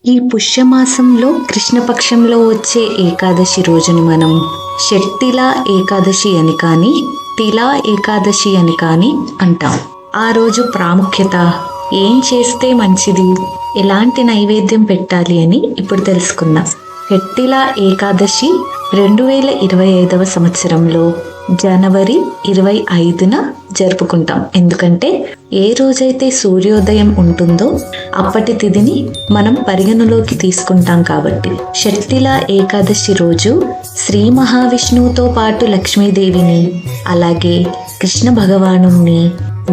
ఈ పుష్యమాసంలో కృష్ణపక్షంలో వచ్చే ఏకాదశి రోజుని మనం షట్టిలా ఏకాదశి అని కానీ తిలా ఏకాదశి అని కానీ అంటాం. ఆ రోజు ప్రాముఖ్యత, ఏం చేస్తే మంచిది, ఎలాంటి నైవేద్యం పెట్టాలి అని ఇప్పుడు తెలుసుకుందాం. షట్టిలా ఏకాదశి 2025 సంవత్సరంలో జనవరి 25న జరుపుకుంటాం. ఎందుకంటే ఏ రోజైతే సూర్యోదయం ఉంటుందో అప్పటి తిథిని మనం పరిగణలోకి తీసుకుంటాం కాబట్టి. షట్టిలా ఏకాదశి రోజు శ్రీ మహావిష్ణువుతో పాటు లక్ష్మీదేవిని, అలాగే కృష్ణ భగవానుణ్ణి,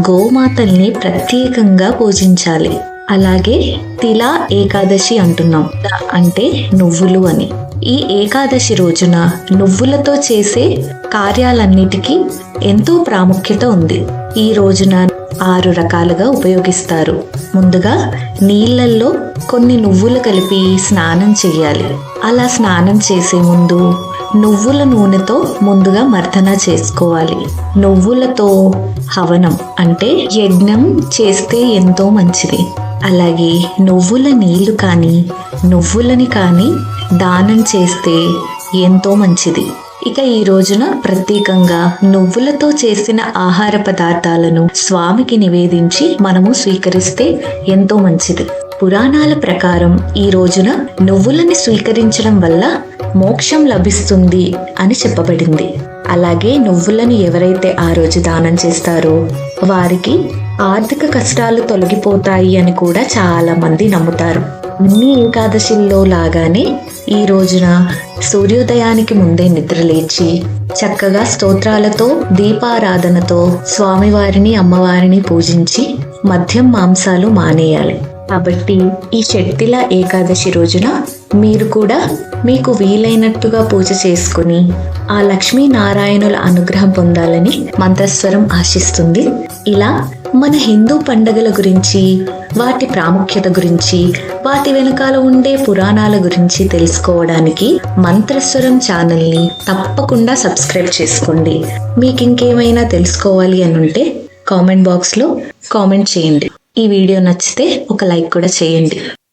గోమాతల్ని ప్రత్యేకంగా పూజించాలి. అలాగే తిలా ఏకాదశి అంటున్నాం, అంటే నువ్వులు అని. ఈ ఏకాదశి రోజున నువ్వులతో చేసే కార్యాలన్నిటికీ ఎంతో ప్రాముఖ్యత ఉంది. ఈ రోజున 6 రకాలుగా ఉపయోగిస్తారు. ముందుగా నీళ్ళల్లో కొన్ని నువ్వులు కలిపి స్నానం చేయాలి. అలా స్నానం చేసే ముందు నువ్వుల నూనెతో ముందుగా మర్దన చేసుకోవాలి. నువ్వులతో హవనం అంటే యజ్ఞం చేస్తే ఎంతో మంచిది. అలాగే నువ్వుల నీళ్లు కానీ నువ్వులని కానీ దానం చేస్తే ఎంతో మంచిది. ఇక ఈ రోజున ప్రత్యేకంగా నువ్వులతో చేసిన ఆహార పదార్థాలను స్వామికి నివేదించి మనము స్వీకరిస్తే ఎంతో మంచిది. పురాణాల ప్రకారం ఈ రోజున నువ్వులని స్వీకరించడం వల్ల మోక్షం లభిస్తుంది అని చెప్పబడింది. అలాగే నువ్వులను ఎవరైతే ఆ రోజు దానం చేస్తారో వారికి ఆర్థిక కష్టాలు తొలగిపోతాయి అని కూడా చాలా మంది నమ్ముతారు. అన్ని ఏకాదశిల్లో లాగానే ఈ రోజున సూర్యోదయానికి ముందే నిద్రలేచి చక్కగా స్తోత్రాలతో, దీపారాధనతో స్వామివారిని, అమ్మవారిని పూజించి మద్యం మాంసాలు మానేయాలి. కాబట్టి ఈ షట్టిలా ఏకాదశి రోజున మీరు కూడా మీకు వీలైనట్టుగా పూజ చేసుకుని ఆ లక్ష్మీనారాయణుల అనుగ్రహం పొందాలని మంత్రస్వరం ఆశిస్తుంది. ఇలా మన హిందూ పండుగల గురించి, వాటి ప్రాముఖ్యత గురించి, వాటి వెనకాల ఉండే పురాణాల గురించి తెలుసుకోవడానికి మంత్రస్వరం ఛానల్ని తప్పకుండా సబ్స్క్రైబ్ చేసుకోండి. మీకు ఇంకేమైనా తెలుసుకోవాలి అని ఉంటే కామెంట్ బాక్స్లో కామెంట్ చేయండి. ఈ వీడియో నచ్చితే ఒక లైక్ కూడా చేయండి.